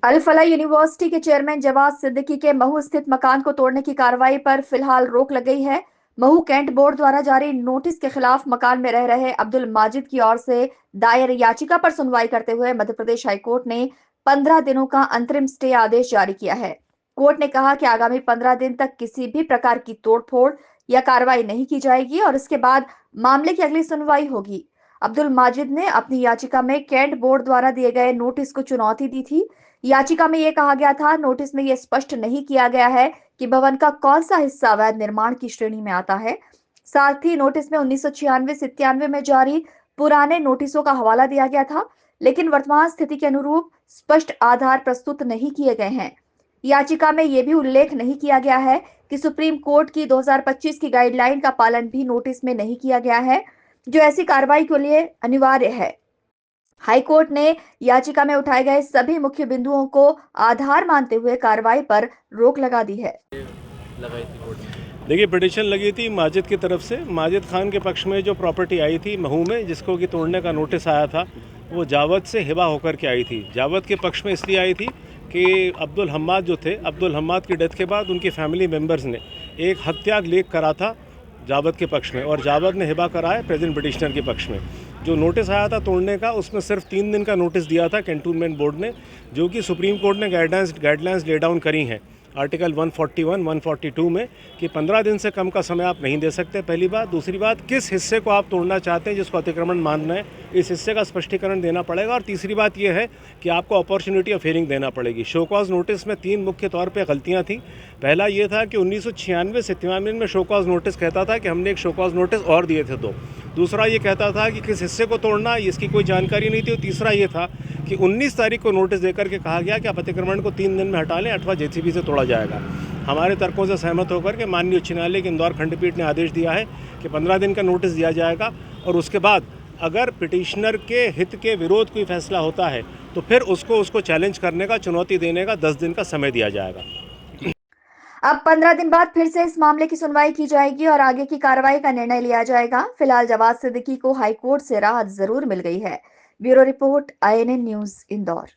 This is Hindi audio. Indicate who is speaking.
Speaker 1: अल फलाह यूनिवर्सिटी के चेयरमैन जवाद सिद्दीकी के महू स्थित मकान को तोड़ने की कार्रवाई पर फिलहाल रोक लग गई है। महू कैंट बोर्ड द्वारा जारी नोटिस के खिलाफ मकान में रह रहे अब्दुल माजिद की ओर से दायर याचिका पर सुनवाई करते हुए मध्य प्रदेश हाईकोर्ट ने 15 दिनों का अंतरिम स्टे आदेश जारी किया है। कोर्ट ने कहा कि आगामी 15 दिन तक किसी भी प्रकार की तोड़फोड़ या कार्रवाई नहीं की जाएगी और इसके बाद मामले की अगली सुनवाई होगी। अब्दुल माजिद ने अपनी याचिका में कैंट बोर्ड द्वारा दिए गए नोटिस को चुनौती दी थी। याचिका में यह कहा गया था, नोटिस में यह स्पष्ट नहीं किया गया है कि भवन का कौन सा हिस्सा अवैध निर्माण की श्रेणी में आता है। साथ ही नोटिस में 1996-97 में जारी पुराने नोटिसों का हवाला दिया गया था, लेकिन वर्तमान स्थिति के अनुरूप स्पष्ट आधार प्रस्तुत नहीं किए गए हैं। याचिका में यह भी उल्लेख नहीं किया गया है कि सुप्रीम कोर्ट की 2025 की गाइडलाइन का पालन भी नोटिस में नहीं किया गया है, जो ऐसी कार्रवाई के लिए अनिवार्य है। हाईकोर्ट ने याचिका में उठाए गए सभी मुख्य बिंदुओं को आधार मानते हुए कार्रवाई पर रोक लगा दी है।
Speaker 2: लगाई थी कोर्ट में।
Speaker 3: देखिए, पिटिशन लगी थी माजिद की तरफ से। माजिद खान के पक्ष में जो प्रॉपर्टी आई थी महू में, जिसको कि तोड़ने का नोटिस आया था, वो जावद से हिबा होकर के आई थी। जावद के पक्ष में इसलिए आई थी कि अब्दुल हम्माद जो थे, अब्दुल हम्माद की डेथ के बाद उनकी फैमिली मेम्बर्स ने एक हत्या लेख करा था जावद के पक्ष में, और जावद ने हिबा करा है प्रेजेंट पिटिशनर के पक्ष में। जो नोटिस आया था तोड़ने का, उसमें सिर्फ 3 दिन का नोटिस दिया था कैंटोनमेंट बोर्ड ने, जो कि सुप्रीम कोर्ट ने गाइडलाइंस ले डाउन करी हैं आर्टिकल 141, 142 में, कि 15 दिन से कम का समय आप नहीं दे सकते, पहली बात। दूसरी बात, किस हिस्से को आप तोड़ना चाहते हैं जिसको अतिक्रमण मानना है, इस हिस्से का स्पष्टीकरण देना पड़ेगा। और तीसरी बात यह है कि आपको अपॉर्चुनिटी ऑफ हियरिंग देना पड़ेगी। शो कॉज नोटिस में 3 मुख्य तौर पर गलतियाँ थी। पहला ये था कि 1996-97 में शो कॉज नोटिस कहता था कि हमने एक शो कॉज नोटिस और दिए थे 2। दूसरा ये कहता था कि किस हिस्से को तोड़ना, इसकी कोई जानकारी नहीं थी। और तीसरा ये था कि 19 तारीख को नोटिस देकर के कहा गया कि आप अतिक्रमण को 3 दिन में हटा लें अथवा जेसीबी से तोड़ा जाएगा। हमारे तर्कों से सहमत होकर के माननीय उच्च न्यायालय की इंदौर खंडपीठ ने आदेश दिया है कि 15 दिन का नोटिस दिया जाएगा, और उसके बाद अगर पिटिशनर के हित के विरोध कोई फैसला होता है तो फिर उसको चैलेंज करने का, चुनौती देने का 10 दिन का समय दिया जाएगा।
Speaker 1: अब 15 दिन बाद फिर से इस मामले की सुनवाई की जाएगी और आगे की कार्रवाई का निर्णय लिया जाएगा। फिलहाल जवाद सिद्दीकी को हाईकोर्ट से राहत जरूर मिल गई है। Bureau report, INN news, Indore.